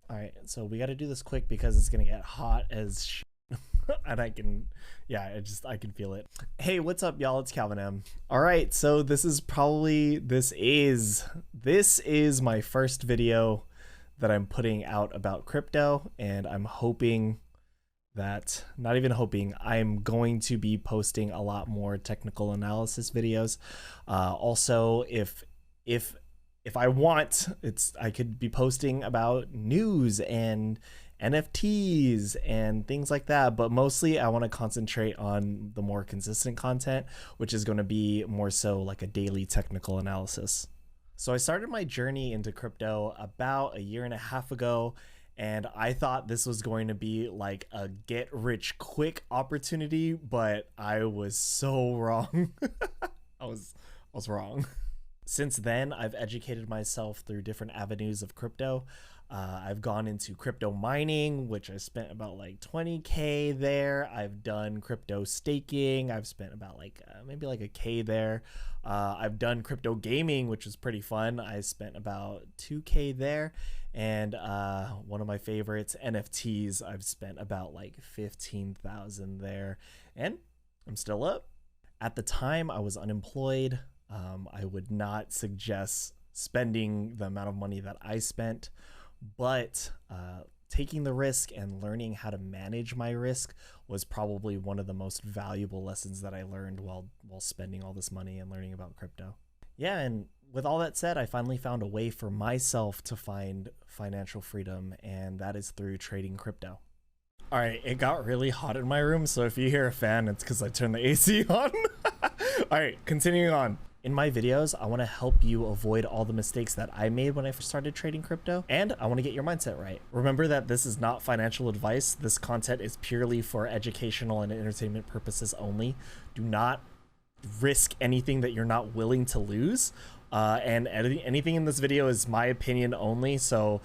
All right, so we got to do this quick because it's gonna get hot as sh and I can, yeah, I can feel it. Hey, what's up, y'all? It's TheCalvinm. All right, so this is my first video that I'm putting out about crypto, and I'm hoping that, not even hoping, I'm going to be posting a lot more technical analysis videos. Also, if I want, I could be posting about news and NFTs and things like that, but mostly I want to concentrate on the more consistent content, which is going to be more so like a daily technical analysis. So I started my journey into crypto about a year and a half ago, and I thought this was going to be like a get rich quick opportunity, but I was so wrong. I was wrong. Since then, I've educated myself through different avenues of crypto. I've gone into crypto mining, which I spent about like 20K there. I've done crypto staking. I've spent about like maybe like a K there. I've done crypto gaming, which was pretty fun. I spent about 2K there. And one of my favorites, NFTs, I've spent about like 15,000 there. And I'm still up. At the time, I was unemployed. I would not suggest spending the amount of money that I spent, but taking the risk and learning how to manage my risk was probably one of the most valuable lessons that I learned while spending all this money and learning about crypto. Yeah, and with all that said, I finally found a way for myself to find financial freedom, and that is through trading crypto. All right, it got really hot in my room, so if you hear a fan, it's because I turned the AC on. All right, continuing on. In my videos, I want to help you avoid all the mistakes that I made when I first started trading crypto, and I want to get your mindset right. Remember that this is not financial advice. This content is purely for educational and entertainment purposes only. Do not risk anything that you're not willing to lose. And anything in this video is my opinion only, so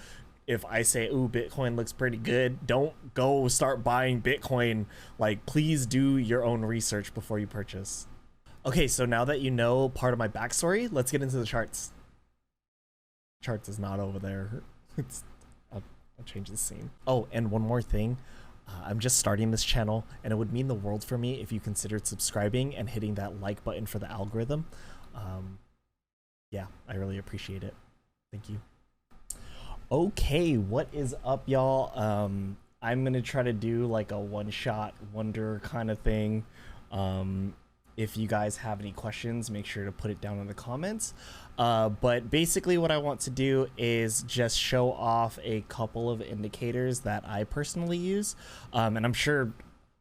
if I say, ooh, Bitcoin looks pretty good, don't go start buying Bitcoin. Like, please do your own research before you purchase. Okay, so now that you know part of my backstory, let's get into the charts. Charts is not over there. I'll change the scene. Oh, and one more thing. I'm just starting this channel, and it would mean the world for me if you considered subscribing and hitting that like button for the algorithm. Yeah, I really appreciate it. Thank you. Okay, what is up, y'all? I'm gonna try to do like a one-shot wonder kind of thing. If you guys have any questions, make sure to put it down in the comments. But basically what I want to do is just show off a couple of indicators that I personally use. And I'm sure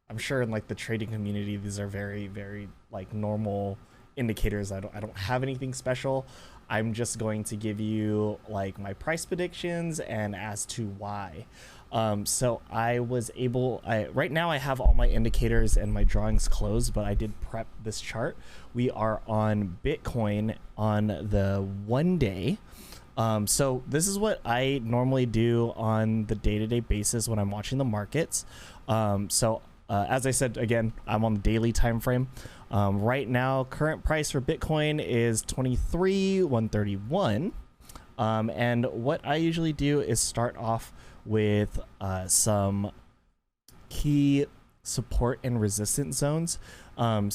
in like the trading community, these are very, very like normal indicators. I don't have anything special. I'm just going to give you like my price predictions and as to why. So right now I have all my indicators and my drawings closed, but I did prep this chart. We are on Bitcoin on the 1 day. So this is what I normally do on the day-to-day basis when I'm watching the markets. As I said, again, I'm on the daily time frame. Right now, current price for Bitcoin is 23,131. And what I usually do is start off with some key support and resistance zones. Okay,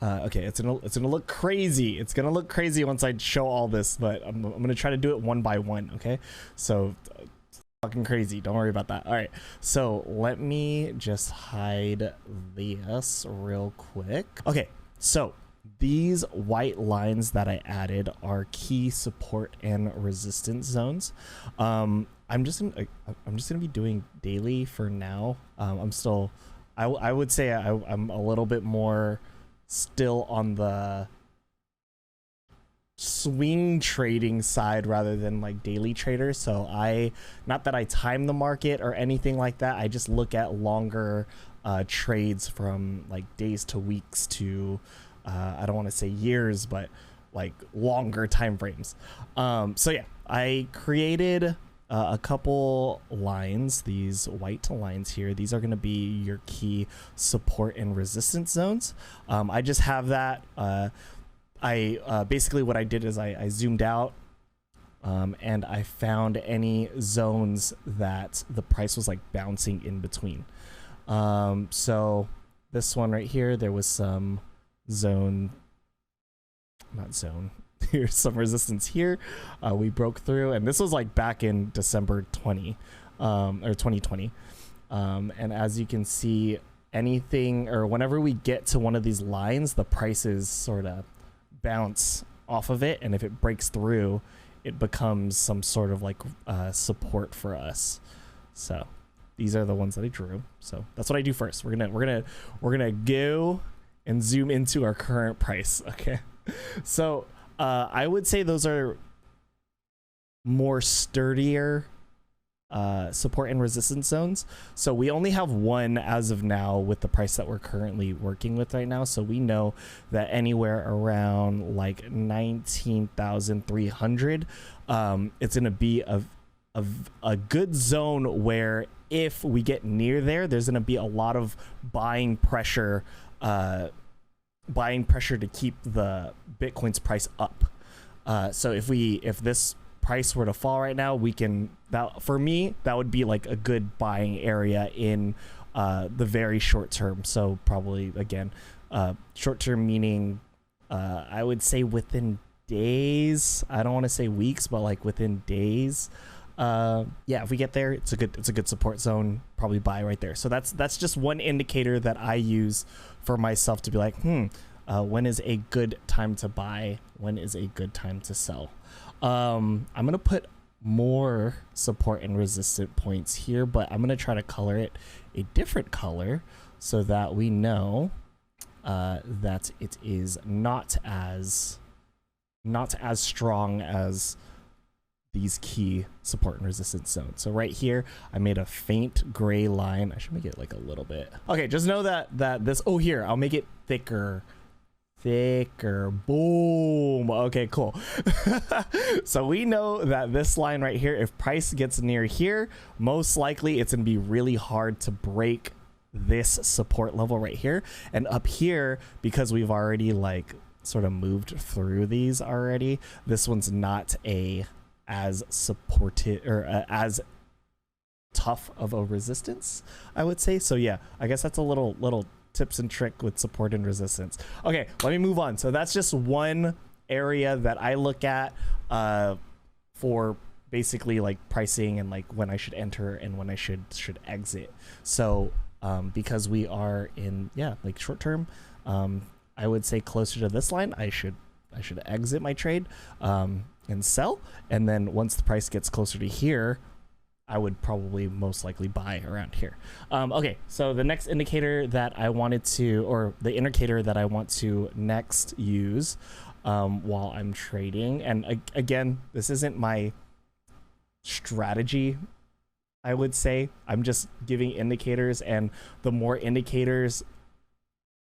it's gonna look crazy. It's gonna look crazy once I show all this, but I'm gonna try to do it one by one. Okay, so fucking crazy. Don't worry about that. All right, so let me just hide this real quick. Okay, so these white lines that I added are key support and resistance zones. I'm just gonna be doing daily for now. I would say I'm a little bit more still on the swing trading side rather than like daily trader. So not that I time the market or anything like that. I just look at longer trades from like days to weeks to I don't want to say years, but like longer time frames. So yeah, I created a couple lines, these white lines here. These are going to be your key support and resistance zones. I just have that. Basically what I did is I zoomed out and I found any zones that the price was like bouncing in between. So this one right here, there was some here's some resistance here. We broke through, and this was like back in December 2020. And as you can see, anything or whenever we get to one of these lines, the prices sort of bounce off of it, and if it breaks through, it becomes some sort of like support for us. So these are the ones that I drew. So that's what I do first. We're gonna go and zoom into our current price. Okay, so I would say those are more sturdier support and resistance zones. So we only have one as of now with the price that we're currently working with right now. So we know that anywhere around like 19,300, it's going to be a good zone where if we get near there, there's going to be a lot of buying pressure to keep the Bitcoin's price up. So if this price were to fall right now, for me, that would be like a good buying area in the very short term. So probably, again, short term meaning I would say within days. I don't want to say weeks, but like within days. Yeah, if we get there, it's a good support zone. Probably buy right there. So that's just one indicator that I use for myself to be like, when is a good time to buy? When is a good time to sell? I'm gonna put more support and resistant points here, but I'm gonna try to color it a different color so that we know that it is not as strong as these key support and resistance zones. So right here, I made a faint gray line. I should make it like a little bit. Okay, just know that this. Oh, here, I'll make it thicker. Boom. Okay, cool. So we know that this line right here, if price gets near here, most likely it's gonna be really hard to break this support level right here. And up here, because we've already like sort of moved through these already, this one's not as supported or as tough of a resistance, I would say. So yeah, I guess that's a little tips and trick with support and resistance. Okay, let me move on. So that's just one area that I look at for basically like pricing and like when I should enter and when I should exit. So because we are in like short term, I would say closer to this line, I should exit my trade and sell, and then once the price gets closer to here, I would probably most likely buy around here. Okay, so the next indicator that I wanted to, or the indicator that I want to next use while I'm trading, and again, this isn't my strategy, I would say. I'm just giving indicators, and the more indicators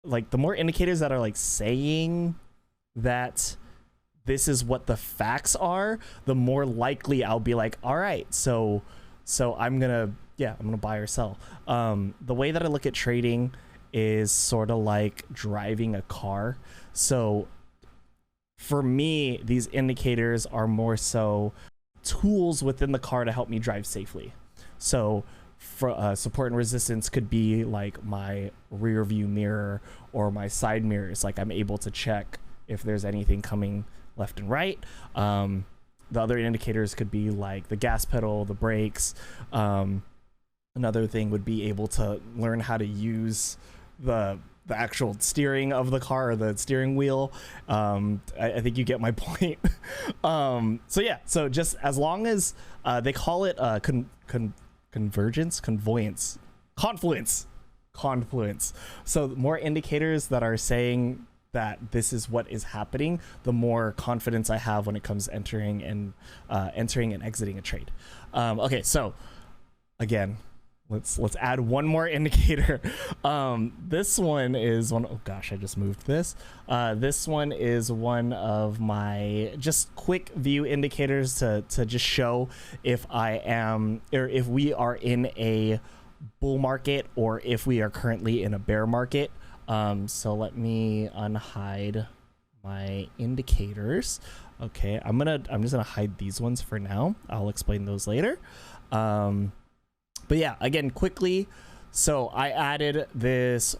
that are like saying that this is what the facts are, the more likely I'll be like, all right, so I'm gonna buy or sell. The way that I look at trading is sort of like driving a car. So for me, these indicators are more so tools within the car to help me drive safely. So for support and resistance could be like my rear view mirror or my side mirrors. Like I'm able to check if there's anything coming left and right. The other indicators could be like the gas pedal, the brakes. Another thing would be able to learn how to use the actual steering of the car, or the steering wheel. I think you get my point. So yeah, so just as long as they call it confluence. So more indicators that are saying that this is what is happening, the more confidence I have when it comes entering and exiting a trade. Okay, so again, let's add one more indicator. This one is one. Oh gosh, I just moved this. This one is one of my just quick view indicators to just show if I am, or if we are in a bull market or if we are currently in a bear market. So let me unhide my indicators. Okay, I'm just gonna hide these ones for now. I'll explain those later. But yeah, again, quickly. So I added this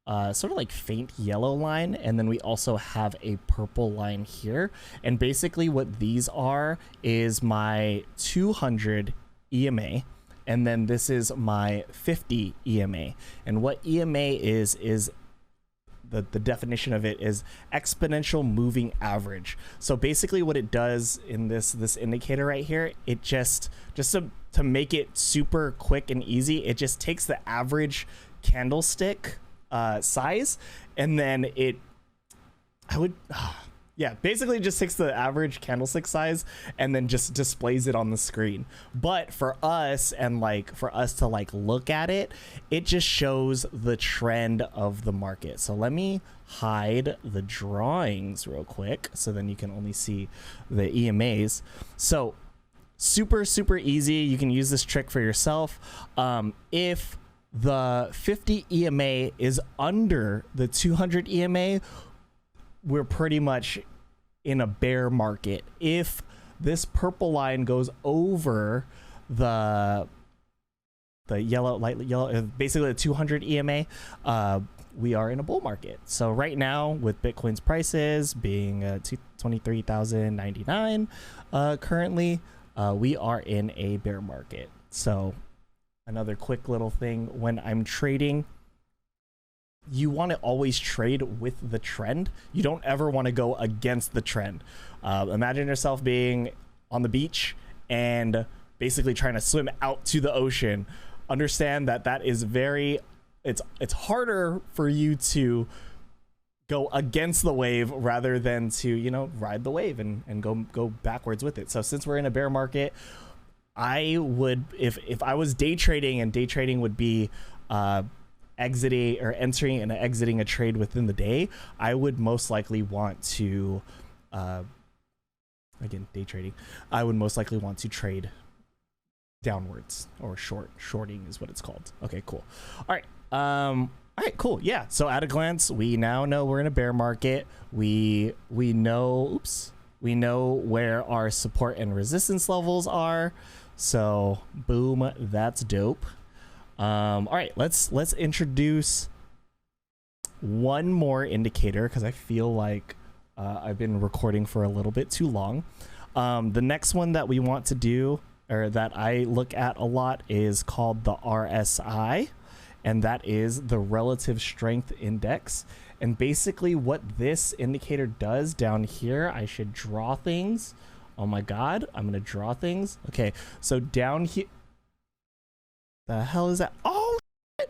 sort of like faint yellow line, and then we also have a purple line here. And basically what these are is my 200 EMA, and then this is my 50 EMA. And what EMA is the definition of it is exponential moving average. So basically what it does in this indicator right here, it just to make it super quick and easy, it just takes the average candlestick size, and then yeah, basically just takes the average candlestick size and then just displays it on the screen. But for us, and like for us to like look at it, it just shows the trend of the market. So let me hide the drawings real quick so then you can only see the EMAs. So super easy. You can use this trick for yourself. If the 50 EMA is under the 200 EMA, we're pretty much in a bear market. If this purple line goes over the yellow, light yellow, basically the 200 EMA, we are in a bull market. So right now, with Bitcoin's prices being 23,099 currently, we are in a bear market. So another quick little thing, when I'm trading, you want to always trade with the trend. You don't ever want to go against the trend. Imagine yourself being on the beach and basically trying to swim out to the ocean. Understand that that is it's harder for you to go against the wave rather than to, you know, ride the wave and go backwards with it. So since we're in a bear market, I would, if I was day trading, and day trading would be exiting or entering and exiting a trade within the day, I would most likely want to again, day trading, I would most likely want to trade downwards, or shorting is what it's called. Okay, cool. All right, cool. Yeah, so at a glance, we now know we're in a bear market. We know where our support and resistance levels are. So boom, that's dope. All right, let's introduce one more indicator, because I feel like I've been recording for a little bit too long. The next one that we want to do, or that I look at a lot, is called the RSI, and that is the Relative Strength Index. And basically what this indicator does down here, I should draw things. Oh my God, I'm gonna draw things. Okay, so down here, the hell is that? Oh shit.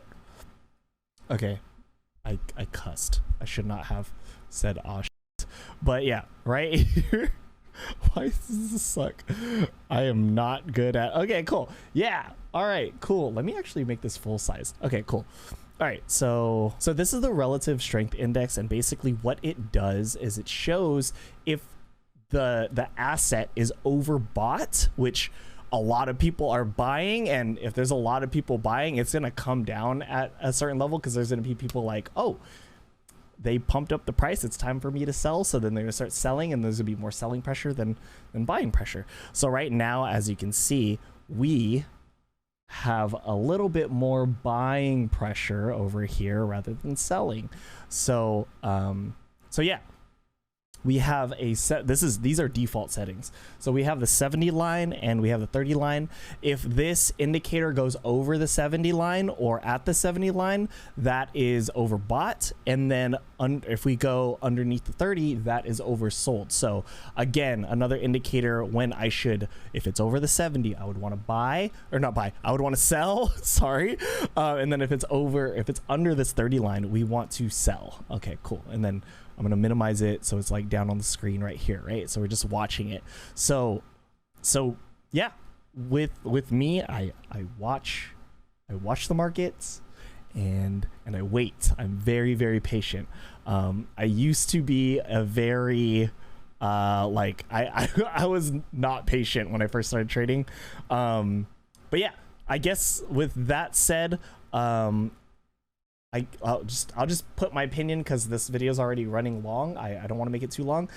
Okay, I cussed. I should not have said oh shit. But yeah, right here. Why does this suck? I am not good at, okay, cool. Yeah, all right, cool. Let me actually make this full size. Okay, cool. All right, so this is the Relative Strength Index, and basically what it does is it shows if the asset is overbought, which a lot of people are buying, and if there's a lot of people buying, it's gonna come down at a certain level, because there's gonna be people like, oh, they pumped up the price, it's time for me to sell. So then they're gonna start selling, and there's gonna be more selling pressure than buying pressure. So right now, as you can see, we have a little bit more buying pressure over here rather than selling. So so yeah, we have a set, these are default settings. So we have the 70 line and we have the 30 line. If this indicator goes over the 70 line or at the 70 line, that is overbought. And then if we go underneath the 30, that is oversold. So again, another indicator when I should, if it's over the 70, I would want to buy, or not buy, I would want to sell, sorry. And then if it's under this 30 line, we want to sell. Okay, cool. And then I'm going to minimize it so it's like down on the screen right here, right? So we're just watching it. So yeah, with me, I watch the markets and I wait. I'm very patient. I used to be a very like I was not patient when I first started trading. But yeah, I guess with that said, I'll just put my opinion, because this video is already running long. I don't want to make it too long.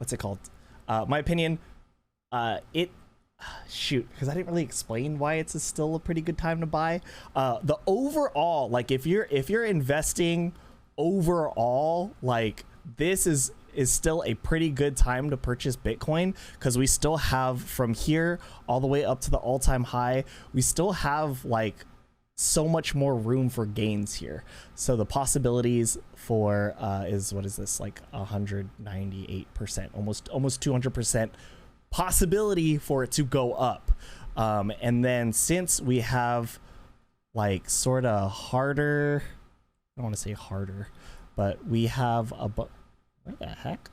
what's it called? My opinion, it shoot, because I didn't really explain why it's still a pretty good time to buy. The overall, like if you're investing overall, like this is still a pretty good time to purchase Bitcoin, because we still have from here all the way up to the all-time high, we still have like so much more room for gains here. So the possibilities for is, what is this, like 198%, almost 200% possibility for it to go up. And then since we have like sort of harder, I don't want to say harder, but we have a what the heck,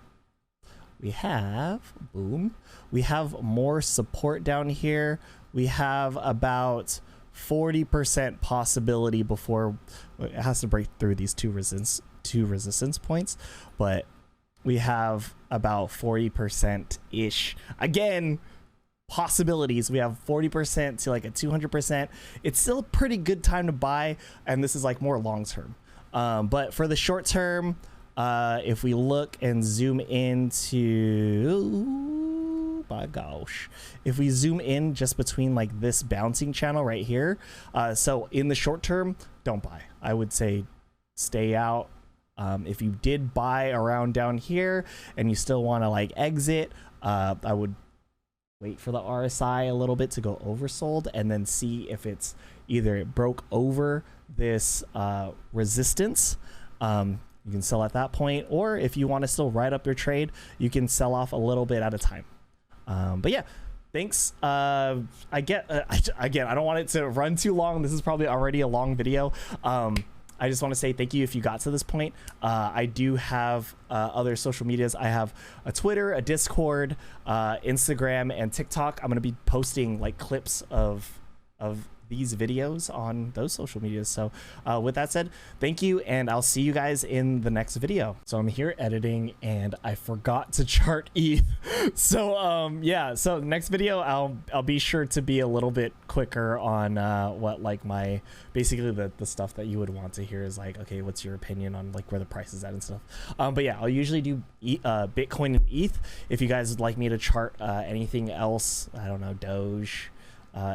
we have boom, we have more support down here. We have about 40% possibility before it has to break through these two resistance points, but we have about 40% ish, again, possibilities. We have 40% to like a 200%. It's still a pretty good time to buy, and this is like more long term. But for the short term, if we look and zoom into, my gosh, if we zoom in just between like this bouncing channel right here, so in the short term, don't buy. I would say stay out. If you did buy around down here and you still want to like exit, I would wait for the RSI a little bit to go oversold, and then see if it's either it broke over this resistance. You can sell at that point, or if you want to still ride up your trade, you can sell off a little bit at a time. But yeah, thanks. Again, I don't want it to run too long. This is probably already a long video. I just want to say thank you if you got to this point. I do have other social medias. I have a Twitter, a Discord, Instagram, and TikTok. I'm going to be posting like clips of these videos on those social medias. So with that said, thank you, and I'll see you guys in the next video. So I'm here editing and I forgot to chart ETH. So yeah, so next video I'll be sure to be a little bit quicker on what like my basically the stuff that you would want to hear is like, okay, what's your opinion on like where the price is at and stuff. But yeah, I'll usually do Bitcoin and ETH. If you guys would like me to chart anything else, I don't know, Doge,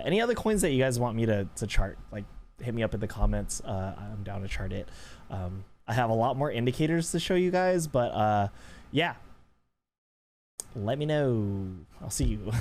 any other coins that you guys want me to chart, like hit me up in the comments. I'm down to chart it. I have a lot more indicators to show you guys, but yeah, let me know. I'll see you.